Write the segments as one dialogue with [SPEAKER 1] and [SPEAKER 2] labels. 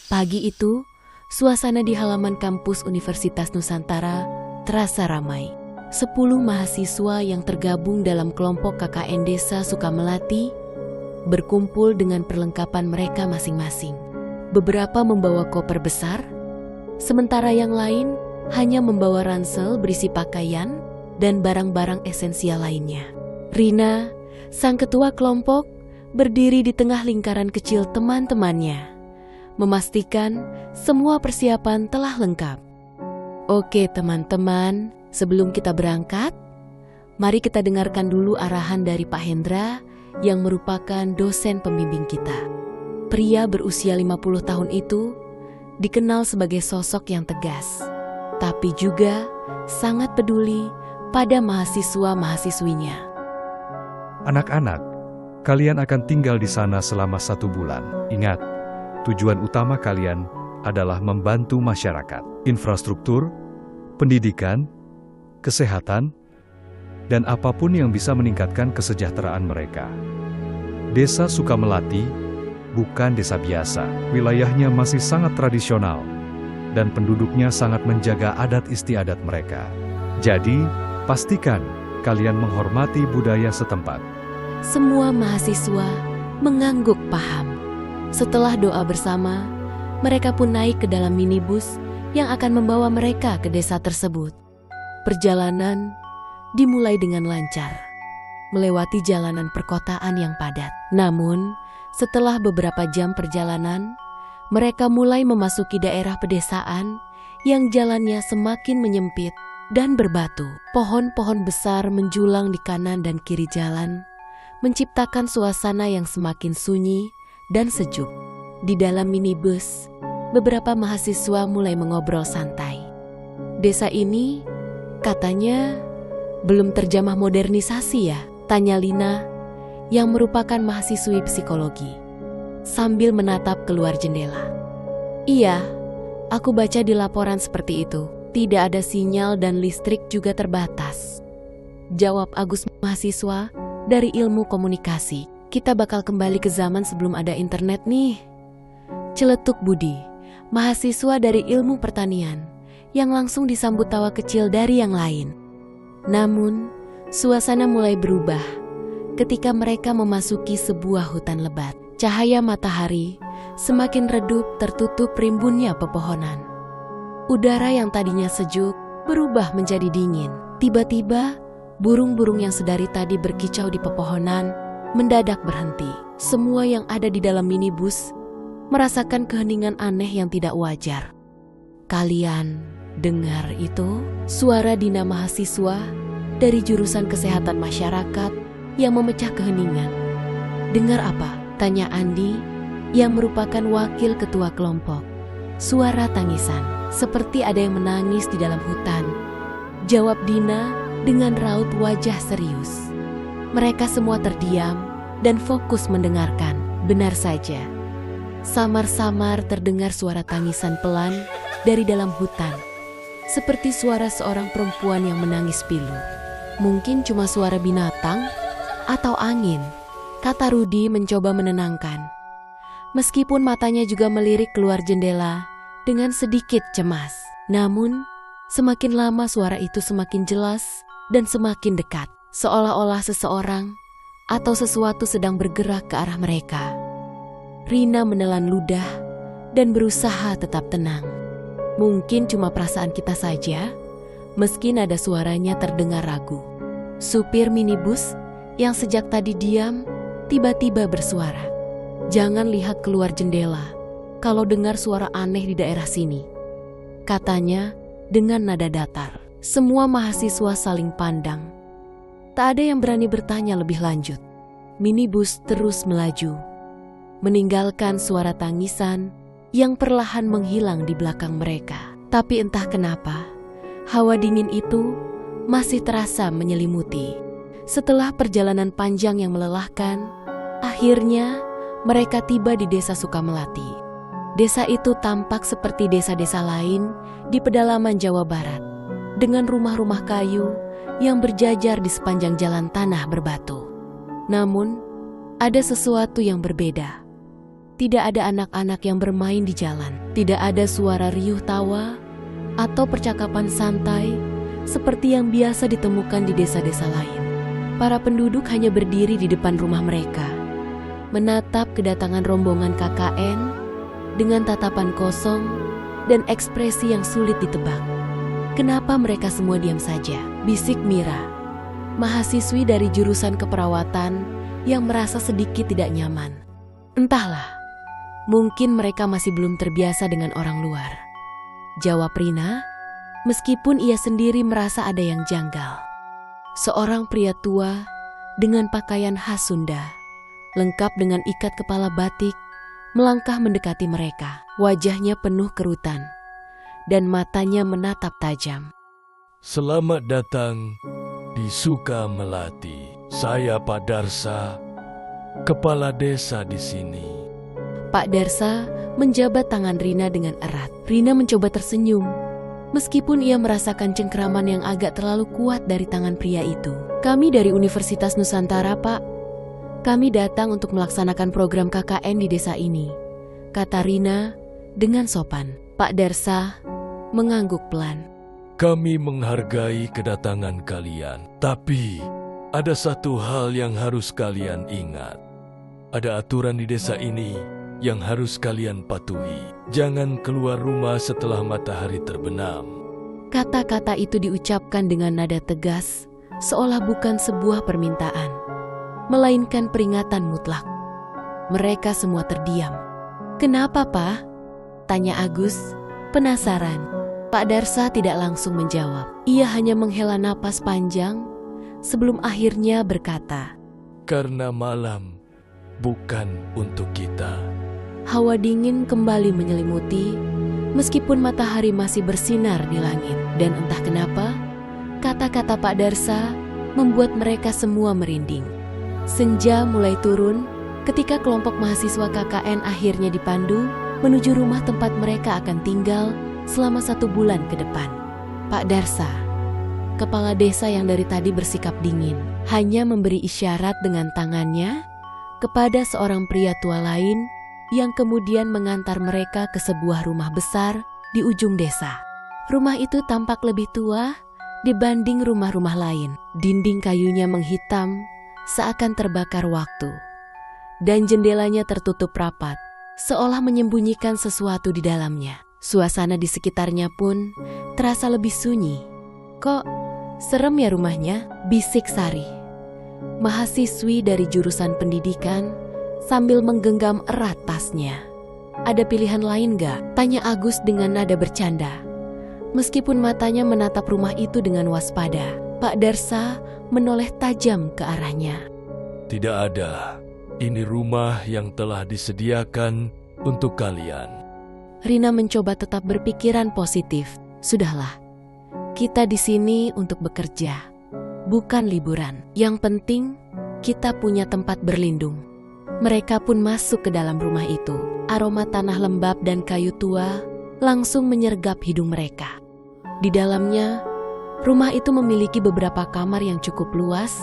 [SPEAKER 1] Pagi itu, suasana di halaman kampus Universitas Nusantara terasa ramai. 10 mahasiswa yang tergabung dalam kelompok KKN Desa Sukamelati berkumpul dengan perlengkapan mereka masing-masing. Beberapa membawa koper besar, sementara yang lain hanya membawa ransel berisi pakaian dan barang-barang esensial lainnya. Rina, sang ketua kelompok, berdiri di tengah lingkaran kecil teman-temannya, memastikan semua persiapan telah lengkap. Oke teman-teman, sebelum kita berangkat, mari kita dengarkan dulu arahan dari Pak Hendra yang merupakan dosen pembimbing kita. Pria berusia 50 tahun itu dikenal sebagai sosok yang tegas, tapi juga sangat peduli pada mahasiswa-mahasiswinya.
[SPEAKER 2] Anak-anak, kalian akan tinggal di sana selama 1 bulan. Ingat, tujuan utama kalian adalah membantu masyarakat, infrastruktur, pendidikan, kesehatan, dan apapun yang bisa meningkatkan kesejahteraan mereka. Desa Sukamelati bukan desa biasa. Wilayahnya masih sangat tradisional, dan penduduknya sangat menjaga adat istiadat mereka. Jadi, pastikan kalian menghormati budaya setempat.
[SPEAKER 1] Semua mahasiswa mengangguk paham. Setelah doa bersama, mereka pun naik ke dalam minibus yang akan membawa mereka ke desa tersebut. Perjalanan dimulai dengan lancar, melewati jalanan perkotaan yang padat. Namun, setelah beberapa jam perjalanan, mereka mulai memasuki daerah pedesaan yang jalannya semakin menyempit dan berbatu. Pohon-pohon besar menjulang di kanan dan kiri jalan, menciptakan suasana yang semakin sunyi dan sejuk. Di dalam minibus, beberapa mahasiswa mulai mengobrol santai. Desa ini, katanya, belum terjamah modernisasi ya? Tanya Lina, yang merupakan mahasiswi psikologi, sambil menatap keluar jendela. Iya, aku baca di laporan seperti itu. Tidak ada sinyal dan listrik juga terbatas. Jawab Agus, mahasiswa dari ilmu komunikasi. Kita bakal kembali ke zaman sebelum ada internet nih. Celetuk Budi, mahasiswa dari ilmu pertanian, yang langsung disambut tawa kecil dari yang lain. Namun, suasana mulai berubah ketika mereka memasuki sebuah hutan lebat. Cahaya matahari semakin redup tertutup rimbunnya pepohonan. Udara yang tadinya sejuk berubah menjadi dingin. Tiba-tiba, burung-burung yang sedari tadi berkicau di pepohonan mendadak berhenti. Semua yang ada di dalam minibus merasakan keheningan aneh yang tidak wajar. Kalian dengar itu? Suara Dina, mahasiswa dari jurusan kesehatan masyarakat yang memecah keheningan. Dengar apa? Tanya Andi yang merupakan wakil ketua kelompok. Suara tangisan, seperti ada yang menangis di dalam hutan. Jawab Dina dengan raut wajah serius. Mereka semua terdiam dan fokus mendengarkan. Benar saja. Samar-samar terdengar suara tangisan pelan dari dalam hutan. Seperti suara seorang perempuan yang menangis pilu. Mungkin cuma suara binatang atau angin, kata Rudi mencoba menenangkan. Meskipun matanya juga melirik keluar jendela dengan sedikit cemas. Namun, semakin lama suara itu semakin jelas dan semakin dekat. Seolah-olah seseorang atau sesuatu sedang bergerak ke arah mereka. Rina menelan ludah dan berusaha tetap tenang. Mungkin cuma perasaan kita saja, meski nada suaranya terdengar ragu. Supir minibus yang sejak tadi diam, tiba-tiba bersuara. Jangan lihat keluar jendela kalau dengar suara aneh di daerah sini, katanya dengan nada datar. Semua mahasiswa saling pandang. Tak ada yang berani bertanya lebih lanjut. Minibus terus melaju, meninggalkan suara tangisan yang perlahan menghilang di belakang mereka. Tapi entah kenapa, hawa dingin itu masih terasa menyelimuti. Setelah perjalanan panjang yang melelahkan, akhirnya mereka tiba di Desa Sukamelati. Desa itu tampak seperti desa-desa lain di pedalaman Jawa Barat, dengan rumah-rumah kayu yang berjajar di sepanjang jalan tanah berbatu. Namun, ada sesuatu yang berbeda. Tidak ada anak-anak yang bermain di jalan. Tidak ada suara riuh tawa atau percakapan santai seperti yang biasa ditemukan di desa-desa lain. Para penduduk hanya berdiri di depan rumah mereka, menatap kedatangan rombongan KKN dengan tatapan kosong dan ekspresi yang sulit ditebak. "Kenapa mereka semua diam saja?" bisik Mira, mahasiswi dari jurusan keperawatan yang merasa sedikit tidak nyaman. "Entahlah, mungkin mereka masih belum terbiasa dengan orang luar," jawab Rina, meskipun ia sendiri merasa ada yang janggal. Seorang pria tua dengan pakaian khas Sunda, lengkap dengan ikat kepala batik, melangkah mendekati mereka. Wajahnya penuh kerutan dan matanya menatap tajam.
[SPEAKER 3] "Selamat datang di Sukamelati. Saya Pak Darsa, kepala desa di sini."
[SPEAKER 1] Pak Darsa menjabat tangan Rina dengan erat. Rina mencoba tersenyum, meskipun ia merasakan cengkeraman yang agak terlalu kuat dari tangan pria itu. "Kami dari Universitas Nusantara, Pak. Kami datang untuk melaksanakan program KKN di desa ini," kata Rina dengan sopan. Pak Darsa mengangguk pelan.
[SPEAKER 3] "Kami menghargai kedatangan kalian, tapi ada satu hal yang harus kalian ingat. Ada aturan di desa ini yang harus kalian patuhi. Jangan keluar rumah setelah matahari terbenam."
[SPEAKER 1] Kata-kata itu diucapkan dengan nada tegas, seolah bukan sebuah permintaan, melainkan peringatan mutlak. Mereka semua terdiam. "Kenapa, Pak?" tanya Agus, penasaran. Pak Darsa tidak langsung menjawab. Ia hanya menghela napas panjang sebelum akhirnya berkata,
[SPEAKER 3] "Karena malam bukan untuk kita."
[SPEAKER 1] Hawa dingin kembali menyelimuti, meskipun matahari masih bersinar di langit. Dan entah kenapa, kata-kata Pak Darsa membuat mereka semua merinding. Senja mulai turun ketika kelompok mahasiswa KKN akhirnya dipandu menuju rumah tempat mereka akan tinggal selama 1 bulan ke depan. Pak Darsa, kepala desa yang dari tadi bersikap dingin, hanya memberi isyarat dengan tangannya kepada seorang pria tua lain yang kemudian mengantar mereka ke sebuah rumah besar di ujung desa. Rumah itu tampak lebih tua dibanding rumah-rumah lain. Dinding kayunya menghitam seakan terbakar waktu, dan jendelanya tertutup rapat, seolah menyembunyikan sesuatu di dalamnya. Suasana di sekitarnya pun terasa lebih sunyi. "Kok serem ya rumahnya?" bisik Sari, mahasiswi dari jurusan pendidikan, sambil menggenggam erat tasnya. "Ada pilihan lain gak?" tanya Agus dengan nada bercanda, meskipun matanya menatap rumah itu dengan waspada. Pak Darsa menoleh tajam ke arahnya.
[SPEAKER 3] "Tidak ada. Ini rumah yang telah disediakan untuk kalian."
[SPEAKER 1] Rina mencoba tetap berpikiran positif. "Sudahlah, kita di sini untuk bekerja, bukan liburan. Yang penting kita punya tempat berlindung." Mereka pun masuk ke dalam rumah itu. Aroma tanah lembab dan kayu tua langsung menyergap hidung mereka. Di dalamnya, rumah itu memiliki beberapa kamar yang cukup luas,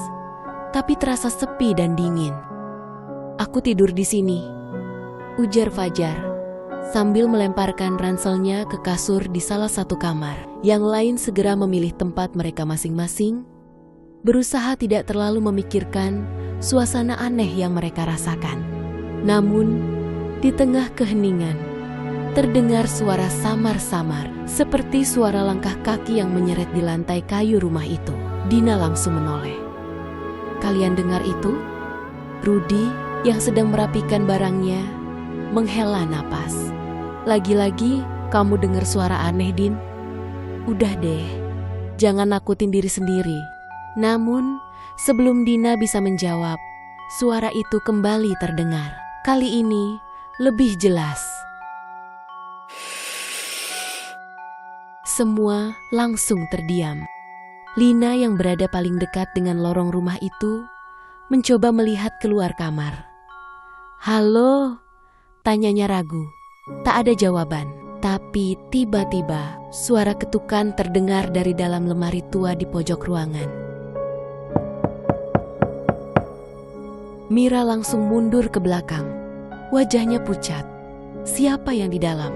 [SPEAKER 1] tapi terasa sepi dan dingin. "Aku tidur di sini," ujar Fajar, sambil melemparkan ranselnya ke kasur di salah satu kamar. Yang lain segera memilih tempat mereka masing-masing, berusaha tidak terlalu memikirkan suasana aneh yang mereka rasakan. Namun, di tengah keheningan, terdengar suara samar-samar, seperti suara langkah kaki yang menyeret di lantai kayu rumah itu. Dina langsung menoleh. "Kalian dengar itu?" Rudi yang sedang merapikan barangnya menghela napas. "Lagi-lagi kamu dengar suara aneh, Din? Udah deh, jangan nakutin diri sendiri." Namun, sebelum Dina bisa menjawab, suara itu kembali terdengar. Kali ini lebih jelas. Semua langsung terdiam. Lina yang berada paling dekat dengan lorong rumah itu mencoba melihat keluar kamar. "Halo?" tanyanya ragu. Tak ada jawaban. Tapi tiba-tiba suara ketukan terdengar dari dalam lemari tua di pojok ruangan. Mira langsung mundur ke belakang. Wajahnya pucat. Siapa yang di dalam?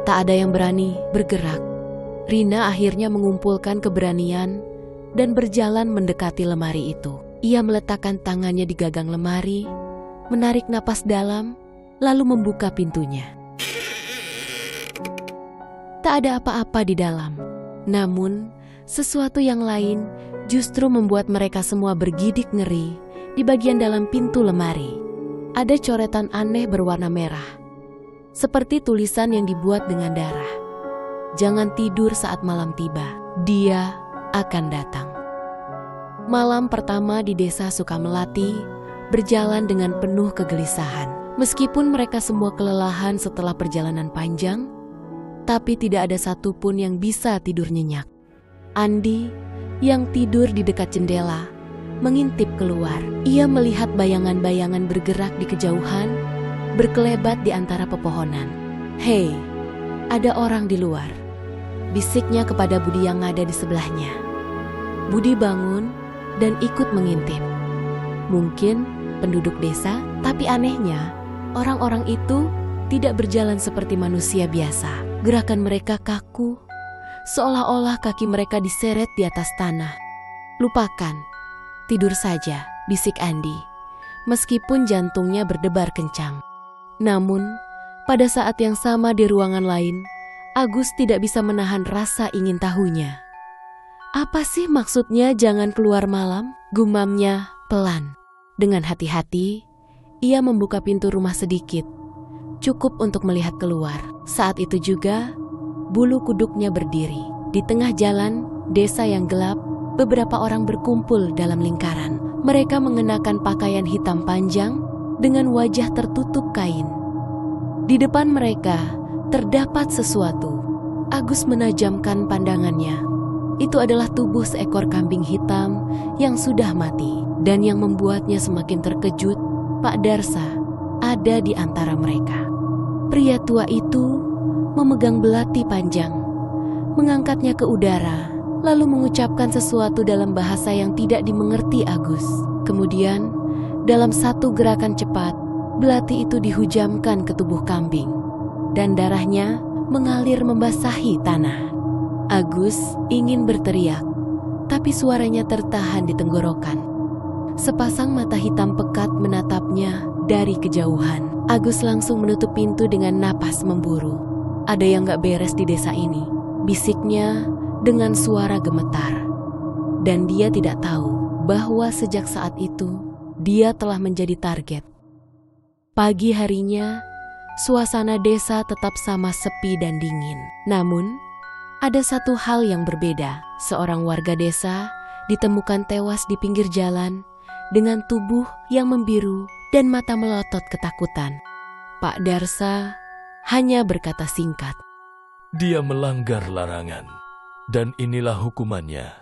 [SPEAKER 1] Tak ada yang berani bergerak. Rina akhirnya mengumpulkan keberanian dan berjalan mendekati lemari itu. Ia meletakkan tangannya di gagang lemari, menarik napas dalam, lalu membuka pintunya. Tak ada apa-apa di dalam. Namun, sesuatu yang lain justru membuat mereka semua bergidik ngeri di bagian dalam pintu lemari. Ada coretan aneh berwarna merah, seperti tulisan yang dibuat dengan darah. Jangan tidur saat malam tiba, dia akan datang. Malam pertama di desa Sukamelati berjalan dengan penuh kegelisahan. Meskipun mereka semua kelelahan setelah perjalanan panjang, tapi tidak ada satupun yang bisa tidur nyenyak. Andi yang tidur di dekat jendela mengintip keluar. Ia melihat bayangan-bayangan bergerak di kejauhan, berkelebat di antara pepohonan. "Hei, ada orang di luar," bisiknya kepada Budi yang ada di sebelahnya. Budi bangun dan ikut mengintip. Mungkin penduduk desa, tapi anehnya orang-orang itu tidak berjalan seperti manusia biasa. Gerakan mereka kaku, seolah-olah kaki mereka diseret di atas tanah. "Lupakan, tidur saja," bisik Andi, meskipun jantungnya berdebar kencang. Namun, pada saat yang sama di ruangan lain, Agus tidak bisa menahan rasa ingin tahunya. "Apa sih maksudnya jangan keluar malam?" gumamnya pelan. Dengan hati-hati, ia membuka pintu rumah sedikit, cukup untuk melihat keluar. Saat itu juga, bulu kuduknya berdiri. Di tengah jalan, desa yang gelap, beberapa orang berkumpul dalam lingkaran. Mereka mengenakan pakaian hitam panjang dengan wajah tertutup kain. Di depan mereka terdapat sesuatu. Agus menajamkan pandangannya. Itu adalah tubuh seekor kambing hitam yang sudah mati. Dan yang membuatnya semakin terkejut, Pak Darsa ada di antara mereka. Pria tua itu memegang belati panjang, mengangkatnya ke udara, lalu mengucapkan sesuatu dalam bahasa yang tidak dimengerti Agus. Kemudian, dalam satu gerakan cepat, belati itu dihujamkan ke tubuh kambing, dan darahnya mengalir membasahi tanah. Agus ingin berteriak, tapi suaranya tertahan di tenggorokan. Sepasang mata hitam pekat menatapnya dari kejauhan. Agus langsung menutup pintu dengan napas memburu. "Ada yang gak beres di desa ini," bisiknya dengan suara gemetar. Dan dia tidak tahu bahwa sejak saat itu, dia telah menjadi target. Pagi harinya, suasana desa tetap sama sepi dan dingin. Namun, ada satu hal yang berbeda. Seorang warga desa ditemukan tewas di pinggir jalan dengan tubuh yang membiru dan mata melotot ketakutan. Pak Darsa hanya berkata singkat,
[SPEAKER 3] "Dia melanggar larangan, dan inilah hukumannya."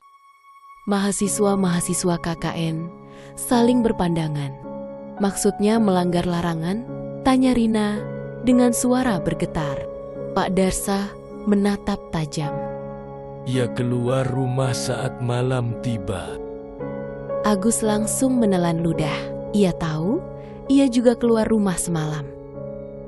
[SPEAKER 1] Mahasiswa-mahasiswa KKN saling berpandangan. "Maksudnya melanggar larangan?" tanya Rina dengan suara bergetar. Pak Darsa menatap tajam.
[SPEAKER 3] "Ia keluar rumah saat malam tiba."
[SPEAKER 1] Agus langsung menelan ludah. Ia tahu ia juga keluar rumah semalam.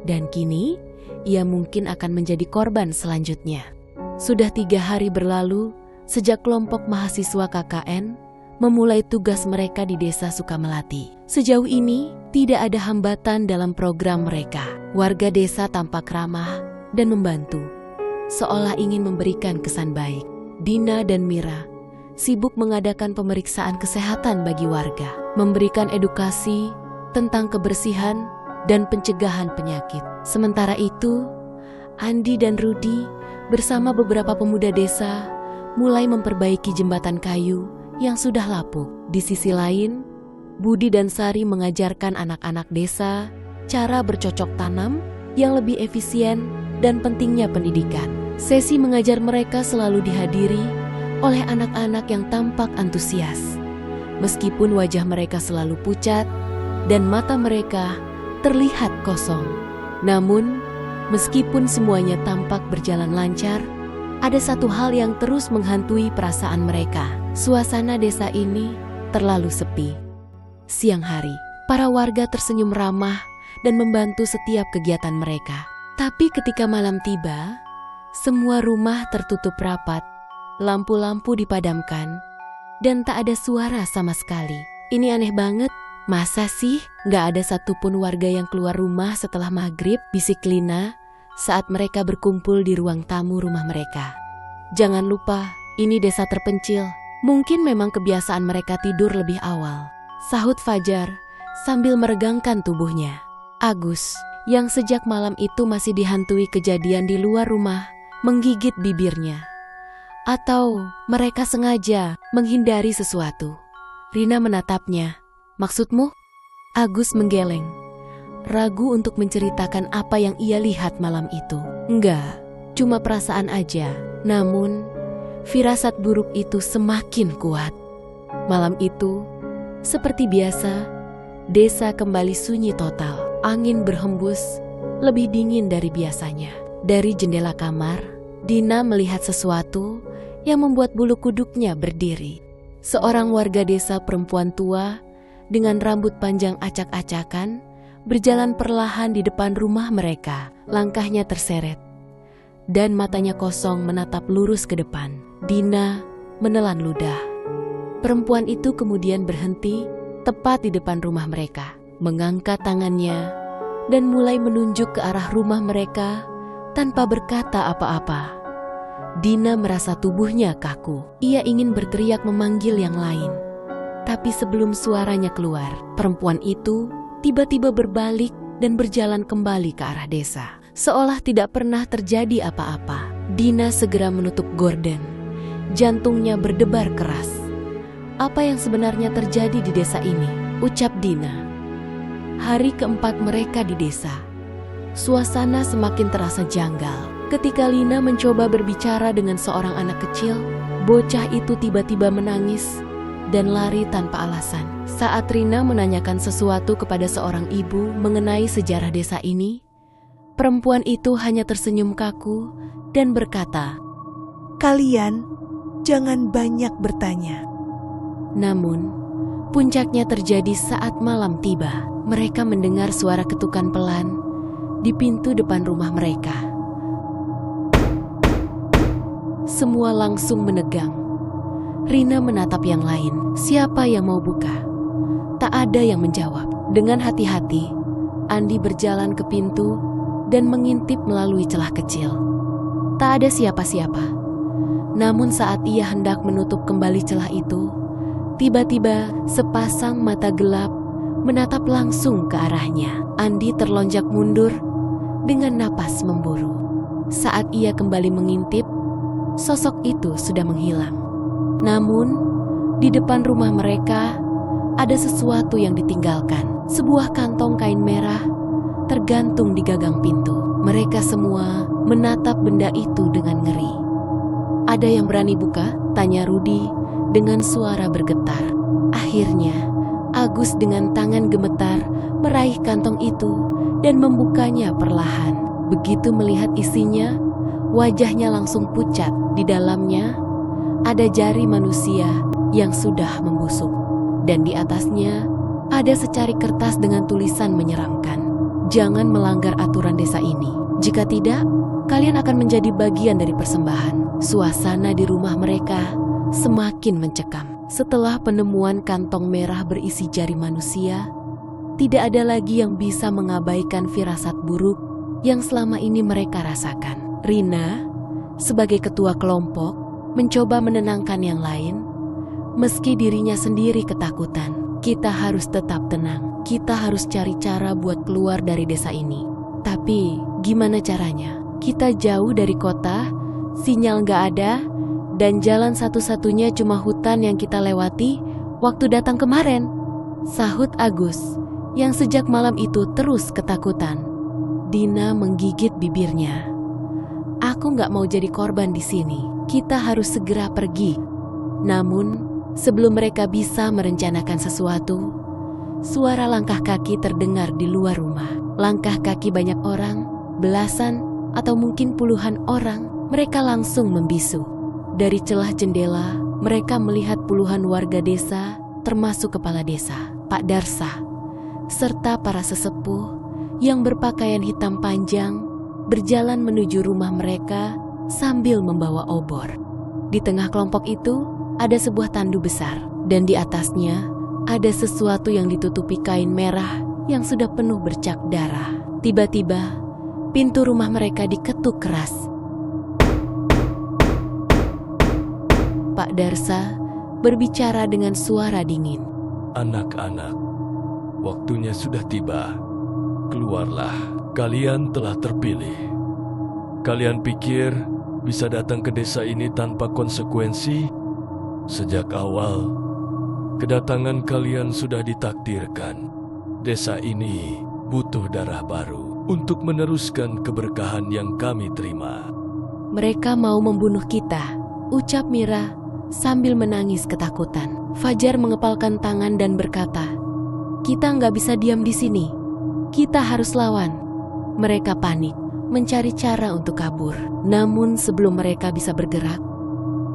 [SPEAKER 1] Dan kini ia mungkin akan menjadi korban selanjutnya. Sudah 3 hari berlalu sejak kelompok mahasiswa KKN memulai tugas mereka di desa Sukamelati. Sejauh ini tidak ada hambatan dalam program mereka. Warga desa tampak ramah dan membantu, seolah ingin memberikan kesan baik. Dina dan Mira sibuk mengadakan pemeriksaan kesehatan bagi warga, memberikan edukasi tentang kebersihan dan pencegahan penyakit. Sementara itu, Andi dan Rudi bersama beberapa pemuda desa mulai memperbaiki jembatan kayu yang sudah lapuk. Di sisi lain, Budi dan Sari mengajarkan anak-anak desa cara bercocok tanam yang lebih efisien dan pentingnya pendidikan. Sesi mengajar mereka selalu dihadiri oleh anak-anak yang tampak antusias. Meskipun wajah mereka selalu pucat dan mata mereka terlihat kosong. Namun, meskipun semuanya tampak berjalan lancar, ada satu hal yang terus menghantui perasaan mereka. Suasana desa ini terlalu sepi. Siang hari, para warga tersenyum ramah dan membantu setiap kegiatan mereka. Tapi ketika malam tiba, semua rumah tertutup rapat, lampu-lampu dipadamkan, dan tak ada suara sama sekali. Ini aneh banget, masa sih gak ada satupun warga yang keluar rumah setelah maghrib, bisik Lina saat mereka berkumpul di ruang tamu rumah mereka. Jangan lupa, ini desa terpencil. Mungkin memang kebiasaan mereka tidur lebih awal, sahut Fajar sambil meregangkan tubuhnya. Agus, yang sejak malam itu masih dihantui kejadian di luar rumah, menggigit bibirnya. Atau mereka sengaja menghindari sesuatu. Rina menatapnya. Maksudmu? Agus menggeleng, ragu untuk menceritakan apa yang ia lihat malam itu. Enggak, cuma perasaan aja. Namun, firasat buruk itu semakin kuat. Malam itu, seperti biasa, desa kembali sunyi total. Angin berhembus, lebih dingin dari biasanya. Dari jendela kamar, Dina melihat sesuatu yang membuat bulu kuduknya berdiri. Seorang warga desa perempuan tua dengan rambut panjang acak-acakan berjalan perlahan di depan rumah mereka. Langkahnya terseret dan matanya kosong menatap lurus ke depan. Dina menelan ludah. Perempuan itu kemudian berhenti tepat di depan rumah mereka, mengangkat tangannya dan mulai menunjuk ke arah rumah mereka tanpa berkata apa-apa. Dina merasa tubuhnya kaku. Ia ingin berteriak memanggil yang lain. Tapi sebelum suaranya keluar, perempuan itu tiba-tiba berbalik dan berjalan kembali ke arah desa. Seolah tidak pernah terjadi apa-apa. Dina segera menutup gorden. Jantungnya berdebar keras. Apa yang sebenarnya terjadi di desa ini? Ucap Dina. Hari keempat mereka di desa. Suasana semakin terasa janggal. Ketika Lina mencoba berbicara dengan seorang anak kecil, bocah itu tiba-tiba menangis dan lari tanpa alasan. Saat Rina menanyakan sesuatu kepada seorang ibu mengenai sejarah desa ini, perempuan itu hanya tersenyum kaku dan berkata,
[SPEAKER 4] "Kalian jangan banyak bertanya."
[SPEAKER 1] Namun, puncaknya terjadi saat malam tiba. Mereka mendengar suara ketukan pelan di pintu depan rumah mereka. Semua langsung menegang. Rina menatap yang lain. Siapa yang mau buka? Tak ada yang menjawab. Dengan hati-hati, Andi berjalan ke pintu dan mengintip melalui celah kecil. Tak ada siapa-siapa. Namun saat ia hendak menutup kembali celah itu, tiba-tiba sepasang mata gelap menatap langsung ke arahnya. Andi terlonjak mundur dengan napas memburu. Saat ia kembali mengintip, sosok itu sudah menghilang. Namun, di depan rumah mereka ada sesuatu yang ditinggalkan. Sebuah kantong kain merah tergantung di gagang pintu. Mereka semua menatap benda itu dengan ngeri. "Ada yang berani buka?" tanya Rudi dengan suara bergetar. Akhirnya, Agus dengan tangan gemetar meraih kantong itu dan membukanya perlahan. Begitu melihat isinya, wajahnya langsung pucat. Di dalamnya ada jari manusia yang sudah membusuk. Dan di atasnya ada secari kertas dengan tulisan menyeramkan. "Jangan melanggar aturan desa ini. Jika tidak, kalian akan menjadi bagian dari persembahan." Suasana di rumah mereka semakin mencekam. Setelah penemuan kantong merah berisi jari manusia, tidak ada lagi yang bisa mengabaikan firasat buruk yang selama ini mereka rasakan. Rina, sebagai ketua kelompok, mencoba menenangkan yang lain, meski dirinya sendiri ketakutan. Kita harus tetap tenang. Kita harus cari cara buat keluar dari desa ini. Tapi, gimana caranya? Kita jauh dari kota, sinyal nggak ada, dan jalan satu-satunya cuma hutan yang kita lewati waktu datang kemarin. Sahut Agus, yang sejak malam itu terus ketakutan. Dina menggigit bibirnya. "Aku nggak mau jadi korban di sini. Kita harus segera pergi." Namun, sebelum mereka bisa merencanakan sesuatu, suara langkah kaki terdengar di luar rumah. Langkah kaki banyak orang, belasan atau mungkin puluhan orang. Mereka langsung membisu. Dari celah jendela, mereka melihat puluhan warga desa, termasuk kepala desa, Pak Darsa, serta para sesepuh yang berpakaian hitam panjang berjalan menuju rumah mereka sambil membawa obor. Di tengah kelompok itu ada sebuah tandu besar dan di atasnya ada sesuatu yang ditutupi kain merah yang sudah penuh bercak darah. Tiba-tiba pintu rumah mereka diketuk keras. Pak Darsa berbicara dengan suara dingin.
[SPEAKER 3] Anak-anak, waktunya sudah tiba. Keluarlah, kalian telah terpilih. Kalian pikir bisa datang ke desa ini tanpa konsekuensi? Sejak awal, kedatangan kalian sudah ditakdirkan. Desa ini butuh darah baru untuk meneruskan keberkahan yang kami terima.
[SPEAKER 1] Mereka mau membunuh kita, ucap Mira sambil menangis ketakutan. Fajar mengepalkan tangan dan berkata, "Kita nggak bisa diam di sini. Kita harus lawan." Mereka panik, mencari cara untuk kabur. Namun sebelum mereka bisa bergerak,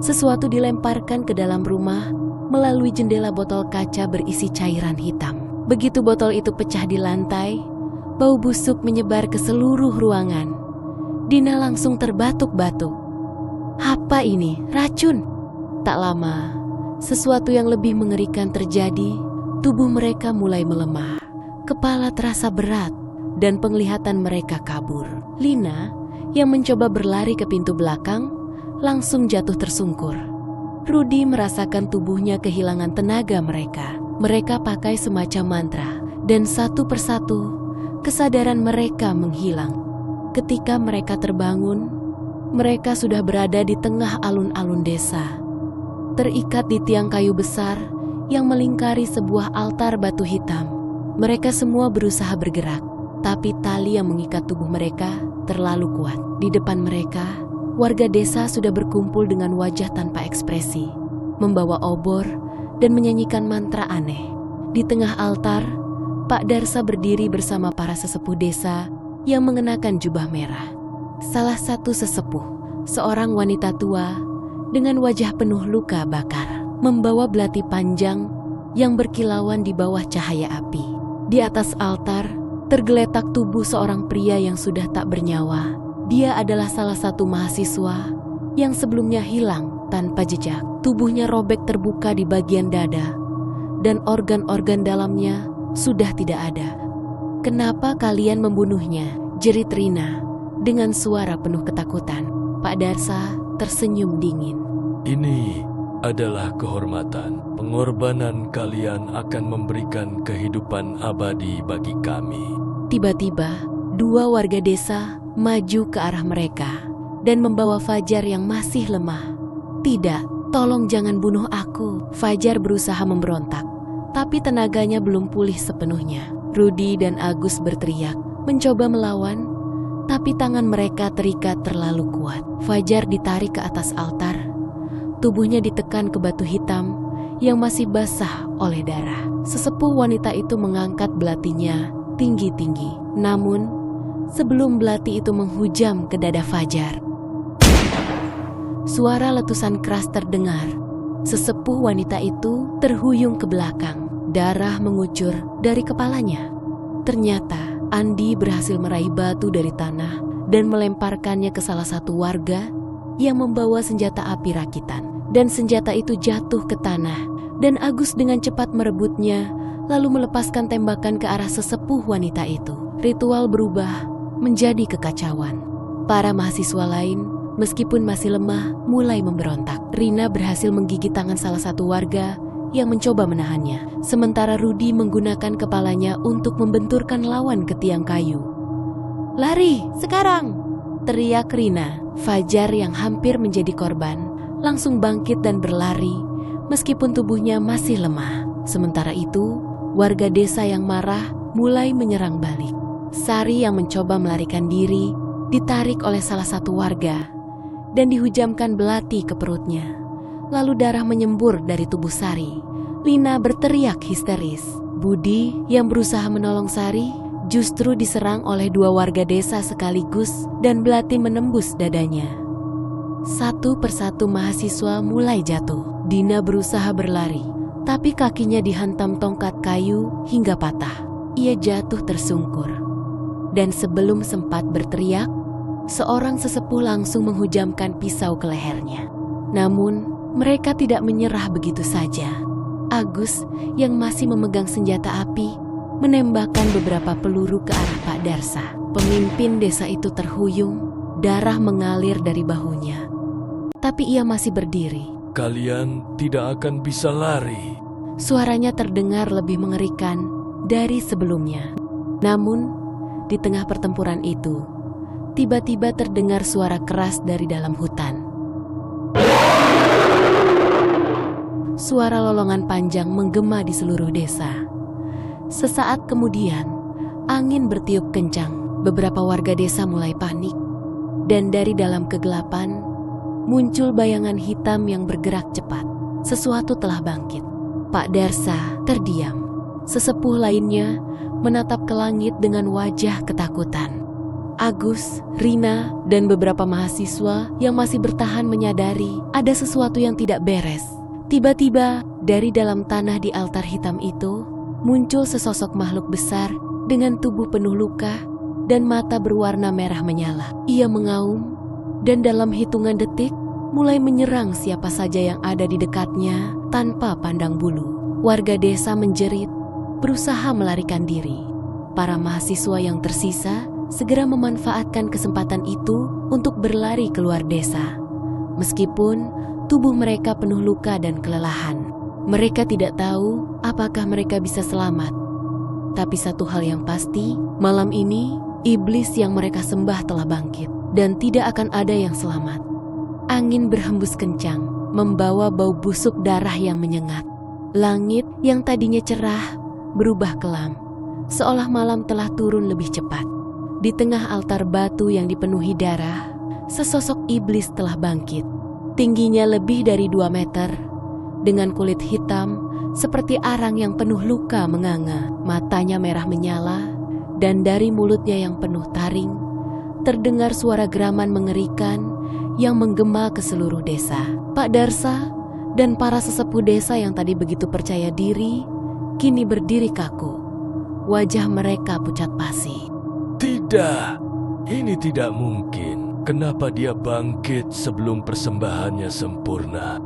[SPEAKER 1] sesuatu dilemparkan ke dalam rumah melalui jendela botol kaca berisi cairan hitam. Begitu botol itu pecah di lantai, bau busuk menyebar ke seluruh ruangan. Dina langsung terbatuk-batuk. Apa ini? Racun? Tak lama, sesuatu yang lebih mengerikan terjadi. Tubuh mereka mulai melemah. Kepala terasa berat dan penglihatan mereka kabur. Lina yang mencoba berlari ke pintu belakang langsung jatuh tersungkur. Rudi merasakan tubuhnya kehilangan tenaga mereka. Mereka pakai semacam mantra dan satu persatu kesadaran mereka menghilang. Ketika mereka terbangun, mereka sudah berada di tengah alun-alun desa. Terikat di tiang kayu besar yang melingkari sebuah altar batu hitam. Mereka semua berusaha bergerak, tapi tali yang mengikat tubuh mereka terlalu kuat. Di depan mereka, warga desa sudah berkumpul dengan wajah tanpa ekspresi, membawa obor dan menyanyikan mantra aneh. Di tengah altar, Pak Darsa berdiri bersama para sesepuh desa yang mengenakan jubah merah. Salah satu sesepuh, seorang wanita tua dengan wajah penuh luka bakar, membawa belati panjang yang berkilauan di bawah cahaya api. Di atas altar, tergeletak tubuh seorang pria yang sudah tak bernyawa. Dia adalah salah satu mahasiswa yang sebelumnya hilang tanpa jejak. Tubuhnya robek terbuka di bagian dada, dan organ-organ dalamnya sudah tidak ada. "Kenapa kalian membunuhnya?" jerit Rina dengan suara penuh ketakutan. Pak Darsa tersenyum dingin.
[SPEAKER 3] Ini adalah kehormatan. Pengorbanan kalian akan memberikan kehidupan abadi bagi kami.
[SPEAKER 1] Tiba-tiba, dua warga desa maju ke arah mereka dan membawa Fajar yang masih lemah. "Tidak, tolong jangan bunuh aku." Fajar berusaha memberontak, tapi tenaganya belum pulih sepenuhnya. Rudi dan Agus berteriak, mencoba melawan, tapi tangan mereka terikat terlalu kuat. Fajar ditarik ke atas altar. Tubuhnya ditekan ke batu hitam yang masih basah oleh darah. Sesepuh wanita itu mengangkat belatinya tinggi-tinggi. Namun, sebelum belati itu menghujam ke dada Fajar, suara letusan keras terdengar. Sesepuh wanita itu terhuyung ke belakang. Darah mengucur dari kepalanya. Ternyata Andi berhasil meraih batu dari tanah dan melemparkannya ke salah satu warga yang membawa senjata api rakitan. Dan senjata itu jatuh ke tanah, dan Agus dengan cepat merebutnya, lalu melepaskan tembakan ke arah sesepuh wanita itu. Ritual berubah menjadi kekacauan. Para mahasiswa lain, meskipun masih lemah, mulai memberontak. Rina berhasil menggigit tangan salah satu warga yang mencoba menahannya, sementara Rudi menggunakan kepalanya untuk membenturkan lawan ke tiang kayu. "Lari, sekarang!" teriak Rina. Fajar yang hampir menjadi korban langsung bangkit dan berlari meskipun tubuhnya masih lemah. Sementara itu, warga desa yang marah mulai menyerang balik. Sari yang mencoba melarikan diri ditarik oleh salah satu warga dan dihujamkan belati ke perutnya. Lalu darah menyembur dari tubuh Sari. Lina berteriak histeris. Budi yang berusaha menolong Sari justru diserang oleh dua warga desa sekaligus dan belati menembus dadanya. Satu persatu mahasiswa mulai jatuh. Dina berusaha berlari, tapi kakinya dihantam tongkat kayu hingga patah. Ia jatuh tersungkur. Dan sebelum sempat berteriak, seorang sesepuh langsung menghujamkan pisau ke lehernya. Namun, mereka tidak menyerah begitu saja. Agus yang masih memegang senjata api menembakkan beberapa peluru ke arah Pak Darsa. Pemimpin desa itu terhuyung, darah mengalir dari bahunya. Tapi ia masih berdiri.
[SPEAKER 3] Kalian tidak akan bisa lari.
[SPEAKER 1] Suaranya terdengar lebih mengerikan dari sebelumnya. Namun, di tengah pertempuran itu, tiba-tiba terdengar suara keras dari dalam hutan. Suara lolongan panjang menggema di seluruh desa. Sesaat kemudian, angin bertiup kencang. Beberapa warga desa mulai panik. Dan dari dalam kegelapan, muncul bayangan hitam yang bergerak cepat. Sesuatu telah bangkit. Pak Darsa terdiam. Sesepuh lainnya menatap ke langit dengan wajah ketakutan. Agus, Rina, dan beberapa mahasiswa yang masih bertahan menyadari ada sesuatu yang tidak beres. Tiba-tiba, dari dalam tanah di altar hitam itu, muncul sesosok makhluk besar dengan tubuh penuh luka dan mata berwarna merah menyala. Ia mengaum dan dalam hitungan detik mulai menyerang siapa saja yang ada di dekatnya tanpa pandang bulu. Warga desa menjerit, berusaha melarikan diri. Para mahasiswa yang tersisa segera memanfaatkan kesempatan itu untuk berlari keluar desa. Meskipun tubuh mereka penuh luka dan kelelahan. Mereka tidak tahu apakah mereka bisa selamat. Tapi satu hal yang pasti, malam ini iblis yang mereka sembah telah bangkit dan tidak akan ada yang selamat. Angin berhembus kencang, membawa bau busuk darah yang menyengat. Langit yang tadinya cerah berubah kelam, seolah malam telah turun lebih cepat. Di tengah altar batu yang dipenuhi darah, sesosok iblis telah bangkit. Tingginya lebih dari 2 meter, dengan kulit hitam seperti arang yang penuh luka menganga. Matanya merah menyala, dan dari mulutnya yang penuh taring, terdengar suara geraman mengerikan yang menggema ke seluruh desa. Pak Darsa dan para sesepuh desa yang tadi begitu percaya diri, kini berdiri kaku. Wajah mereka pucat pasi.
[SPEAKER 3] Tidak, ini tidak mungkin. Kenapa dia bangkit sebelum persembahannya sempurna?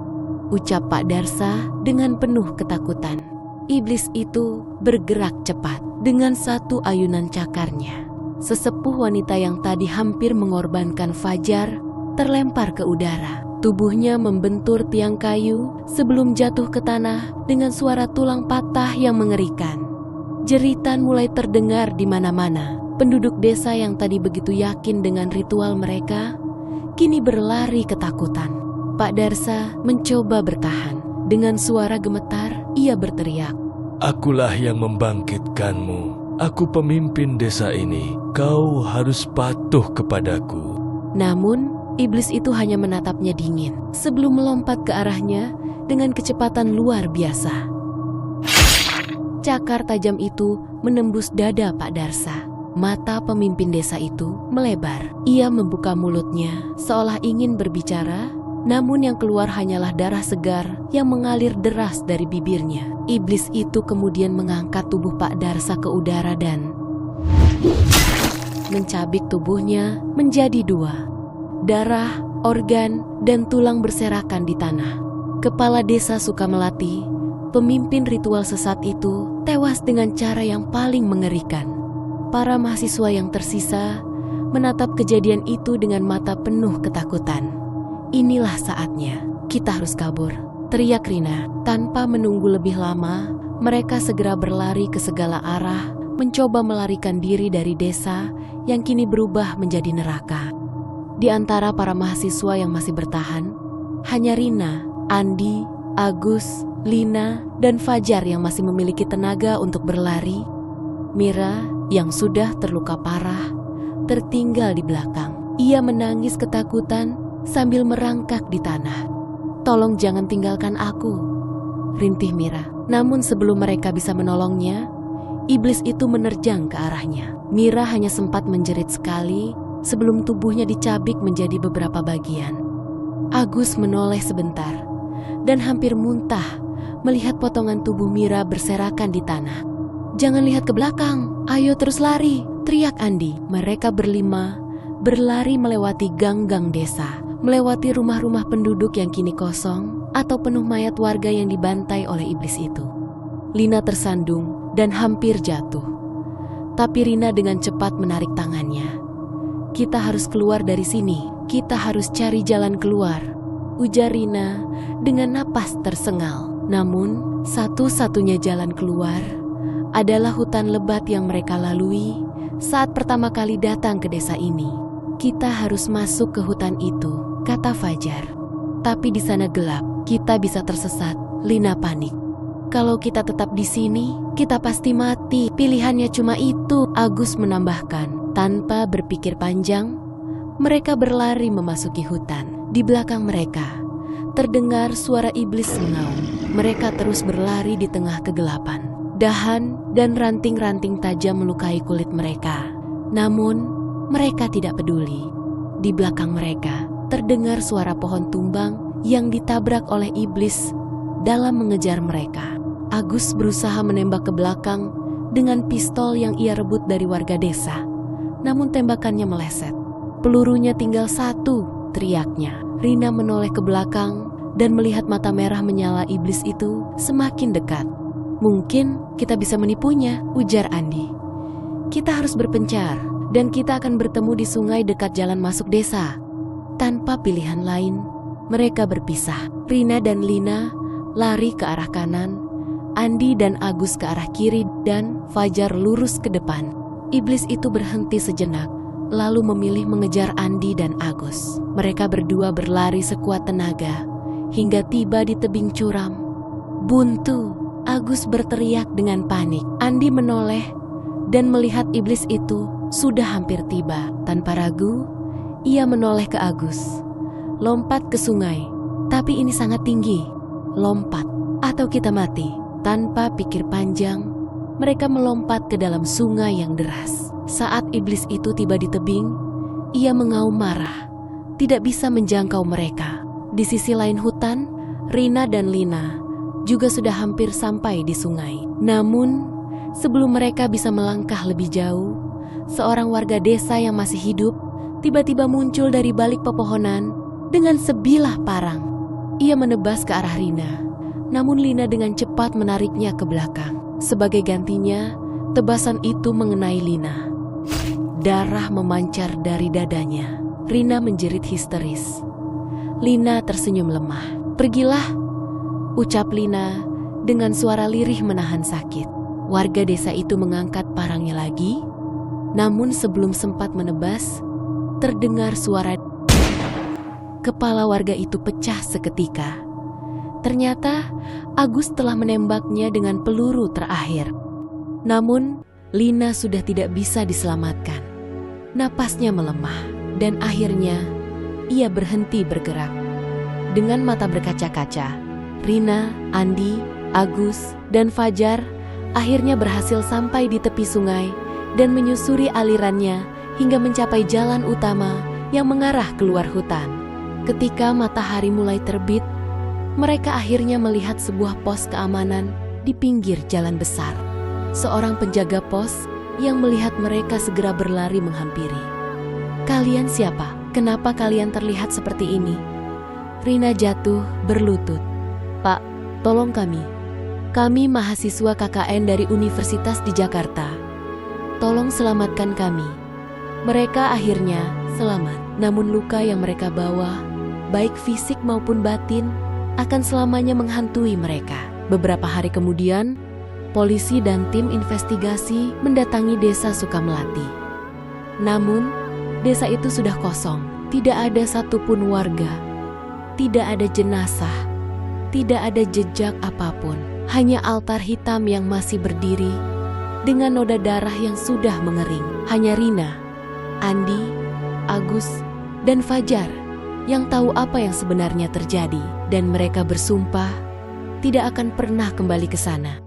[SPEAKER 1] Ucap Pak Darsa dengan penuh ketakutan. Iblis itu bergerak cepat dengan satu ayunan cakarnya. Sesepuh wanita yang tadi hampir mengorbankan Fajar terlempar ke udara. Tubuhnya membentur tiang kayu sebelum jatuh ke tanah dengan suara tulang patah yang mengerikan. Jeritan mulai terdengar di mana-mana. Penduduk desa yang tadi begitu yakin dengan ritual mereka, kini berlari ketakutan. Pak Darsa mencoba bertahan. Dengan suara gemetar, ia berteriak.
[SPEAKER 3] Akulah yang membangkitkanmu. Aku pemimpin desa ini. Kau harus patuh kepadaku.
[SPEAKER 1] Namun, iblis itu hanya menatapnya dingin sebelum melompat ke arahnya dengan kecepatan luar biasa. Cakar tajam itu menembus dada Pak Darsa. Mata pemimpin desa itu melebar. Ia membuka mulutnya seolah ingin berbicara, namun yang keluar hanyalah darah segar yang mengalir deras dari bibirnya. Iblis itu kemudian mengangkat tubuh Pak Darsa ke udara dan mencabik tubuhnya menjadi 2. Darah, organ, dan tulang berserakan di tanah. Kepala desa Sukamelati, pemimpin ritual sesat itu, tewas dengan cara yang paling mengerikan. Para mahasiswa yang tersisa menatap kejadian itu dengan mata penuh ketakutan. Inilah saatnya, kita harus kabur, teriak Rina. Tanpa menunggu lebih lama, mereka segera berlari ke segala arah, mencoba melarikan diri dari desa yang kini berubah menjadi neraka. Di antara para mahasiswa yang masih bertahan, hanya Rina, Andi, Agus, Lina, dan Fajar yang masih memiliki tenaga untuk berlari. Mira yang sudah terluka parah tertinggal di belakang. Ia menangis ketakutan sambil merangkak di tanah. "Tolong jangan tinggalkan aku," rintih Mira. Namun sebelum mereka bisa menolongnya, iblis itu menerjang ke arahnya. Mira hanya sempat menjerit sekali sebelum tubuhnya dicabik menjadi beberapa bagian. Agus menoleh sebentar dan hampir muntah melihat potongan tubuh Mira berserakan di tanah. "Jangan lihat ke belakang, ayo terus lari," Teriak Andi. Mereka berlima berlari melewati gang-gang desa, melewati rumah-rumah penduduk yang kini kosong atau penuh mayat warga yang dibantai oleh iblis itu. Lina tersandung dan hampir jatuh. Tapi Rina dengan cepat menarik tangannya. "Kita harus keluar dari sini. Kita harus cari jalan keluar," ujar Rina dengan napas tersengal. Namun, satu-satunya jalan keluar adalah hutan lebat yang mereka lalui saat pertama kali datang ke desa ini. "Kita harus masuk ke hutan itu," kata Fajar. "Tapi di sana gelap, kita bisa tersesat." Lina panik. "Kalau kita tetap di sini, kita pasti mati. Pilihannya cuma itu," Agus menambahkan. Tanpa berpikir panjang, mereka berlari memasuki hutan. Di belakang mereka terdengar suara iblis mengaum. Mereka terus berlari di tengah kegelapan. Dahan dan ranting-ranting tajam melukai kulit mereka. Namun, mereka tidak peduli. Di belakang mereka terdengar suara pohon tumbang yang ditabrak oleh iblis dalam mengejar mereka. Agus berusaha menembak ke belakang dengan pistol yang ia rebut dari warga desa. Namun tembakannya meleset. "Pelurunya tinggal satu," teriaknya. Rina menoleh ke belakang dan melihat mata merah menyala iblis itu semakin dekat. "Mungkin kita bisa menipunya," ujar Andi. "Kita harus berpencar dan kita akan bertemu di sungai dekat jalan masuk desa." Tanpa pilihan lain, mereka berpisah. Rina dan Lina lari ke arah kanan, Andi dan Agus ke arah kiri, dan Fajar lurus ke depan. Iblis itu berhenti sejenak, lalu memilih mengejar Andi dan Agus. Mereka berdua berlari sekuat tenaga hingga tiba di tebing curam. "Buntu!" Agus berteriak dengan panik. Andi menoleh dan melihat iblis itu sudah hampir tiba. Tanpa ragu, ia menoleh ke Agus. "Lompat ke sungai, tapi ini sangat tinggi. Lompat, atau kita mati." Tanpa pikir panjang, mereka melompat ke dalam sungai yang deras. Saat iblis itu tiba di tebing, ia mengaum marah, tidak bisa menjangkau mereka. Di sisi lain hutan, Rina dan Lina juga sudah hampir sampai di sungai. Namun, sebelum mereka bisa melangkah lebih jauh, seorang warga desa yang masih hidup tiba-tiba muncul dari balik pepohonan dengan sebilah parang. Ia menebas ke arah Rina, namun Lina dengan cepat menariknya ke belakang. Sebagai gantinya, tebasan itu mengenai Lina. Darah memancar dari dadanya. Rina menjerit histeris. Lina tersenyum lemah. "Pergilah," ucap Lina dengan suara lirih menahan sakit. Warga desa itu mengangkat parangnya lagi, namun sebelum sempat menebas, terdengar suara. Kepala warga itu pecah seketika. Ternyata Agus telah menembaknya dengan peluru terakhir. Namun, Lina sudah tidak bisa diselamatkan. Napasnya melemah, dan akhirnya ia berhenti bergerak. Dengan mata berkaca-kaca, Rina, Andi, Agus, dan Fajar akhirnya berhasil sampai di tepi sungai dan menyusuri alirannya hingga mencapai jalan utama yang mengarah keluar hutan. Ketika matahari mulai terbit, mereka akhirnya melihat sebuah pos keamanan di pinggir jalan besar. Seorang penjaga pos yang melihat mereka segera berlari menghampiri. "Kalian siapa? Kenapa kalian terlihat seperti ini?" Rina jatuh berlutut. "Pak, tolong kami. Kami mahasiswa KKN dari Universitas di Jakarta. Tolong selamatkan kami." Mereka akhirnya selamat. Namun luka yang mereka bawa, baik fisik maupun batin, akan selamanya menghantui mereka. Beberapa hari kemudian, polisi dan tim investigasi mendatangi desa Sukamelati. Namun, desa itu sudah kosong. Tidak ada satupun warga. Tidak ada jenazah. Tidak ada jejak apapun. Hanya altar hitam yang masih berdiri dengan noda darah yang sudah mengering. Hanya Rina, Andi, Agus, dan Fajar yang tahu apa yang sebenarnya terjadi, dan mereka bersumpah tidak akan pernah kembali ke sana.